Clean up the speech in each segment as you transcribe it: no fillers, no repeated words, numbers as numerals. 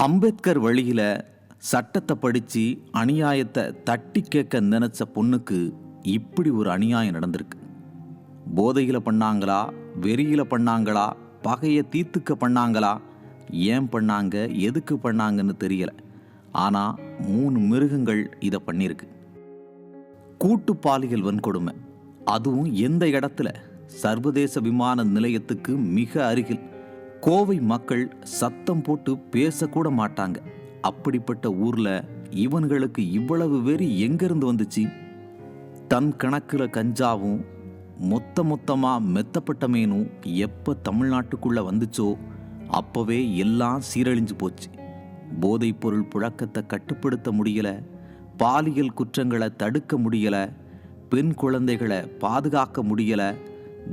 அம்பேத்கர் வழியில் சட்டத்தை படித்து அநியாயத்தை தட்டி கேட்க நினச்ச பொண்ணுக்கு இப்படி ஒரு அநியாயம் நடந்திருக்கு. போதையில் பண்ணாங்களா, வெறியில் பண்ணாங்களா, பகையை தீர்த்துக்க பண்ணாங்களா, ஏன் பண்ணாங்க, எதுக்கு பண்ணாங்கன்னு தெரியலை. ஆனால் 3 மிருகங்கள் இதை பண்ணியிருக்கு. கூட்டு பாலியல் வன்கொடுமை, அதுவும் எந்த இடத்துல? சர்வதேச விமான நிலையத்துக்கு மிக அருகில். கோவை மக்கள் சத்தம் போட்டு பேசக்கூட மாட்டாங்க. அப்படிப்பட்ட ஊர்ல இவன்களுக்கு இவ்வளவு வெறி எங்கிருந்து வந்துச்சு? தன் கணக்குல கஞ்சாவும் மொத்தமா மெத்தப்பட்ட மீனும் எப்ப தமிழ்நாட்டுக்குள்ள வந்துச்சோ அப்பவே எல்லாம் சீரழிஞ்சு போச்சு. போதைப் பொருள் புழக்கத்தை கட்டுப்படுத்த முடியல, பாலியல் குற்றங்களை தடுக்க முடியல, பெண் குழந்தைகளை பாதுகாக்க முடியல.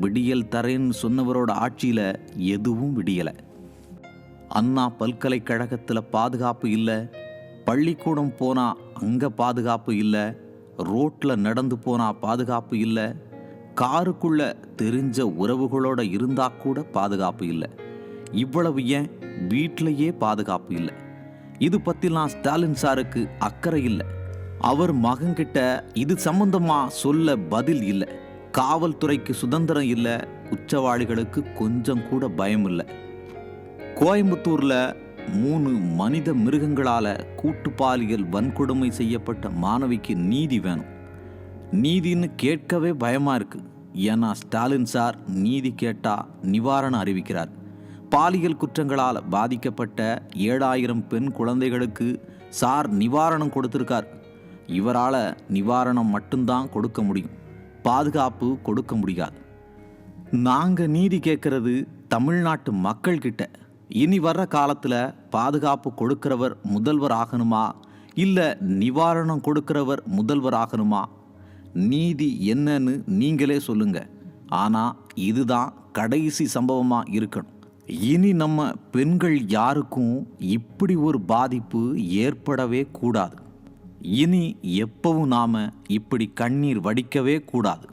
விடியல் தரேன்னு சொன்னவரோட ஆட்சியில எதுவும் விடியலை. அண்ணா பல்கலைக்கழகத்தில் பாதுகாப்பு இல்லை, பள்ளிக்கூடம் போனால் அங்கே பாதுகாப்பு இல்லை, ரோட்டில் நடந்து போனால் பாதுகாப்பு இல்லை, காருக்குள்ள தெரிஞ்ச உறவுகளோட இருந்தால் கூட பாதுகாப்பு இல்லை. இவ்வளவு ஏன் வீட்டிலையே பாதுகாப்பு இல்லை? இது பற்றிலாம் ஸ்டாலின் சாருக்கு அக்கறை இல்லை. அவர் மகன்கிட்ட இது சம்பந்தமாக சொல்ல பதில் இல்லை. காவல்துறைக்கு சுதந்திரம் இல்லை, குற்றவாளிகளுக்கு கொஞ்சம் கூட பயம் இல்லை. கோயம்புத்தூர்ல 3 மனித மிருகங்களால கூட்டு பாலியல் வன்கொடுமை செய்யப்பட்ட மாணவிக்கு நீதி வேணும். நீதின்னு கேட்கவே பயமா இருக்கு. ஏன்னா ஸ்டாலின் சார் நீதி கேட்டா நிவாரணம் அறிவிக்கிறார். பாலியல் குற்றங்களால் பாதிக்கப்பட்ட 7000 பெண் குழந்தைகளுக்கு சார் நிவாரணம் கொடுத்திருக்கார். இவரால் நிவாரணம் மட்டும்தான் கொடுக்க முடியும், பாதுகாப்பு கொடுக்க முடியாது. நாங்கள் நீதி கேட்கறது தமிழ்நாட்டு மக்கள்கிட்ட. இனி வர்ற காலத்தில் பாதுகாப்பு கொடுக்கிறவர் முதல்வர் ஆகணுமா, இல்லை நிவாரணம் கொடுக்கிறவர் முதல்வர் ஆகணுமா? நீதி என்னன்னு நீங்களே சொல்லுங்க. ஆனால் இதுதான் கடைசி சம்பவமாக இருக்கணும். இனி நம்ம பெண்கள் யாருக்கும் இப்படி ஒரு பாதிப்பு ஏற்படவே கூடாது. இனி எப்பவும் நாம இப்படி கண்ணீர் வடிக்கவே கூடாது.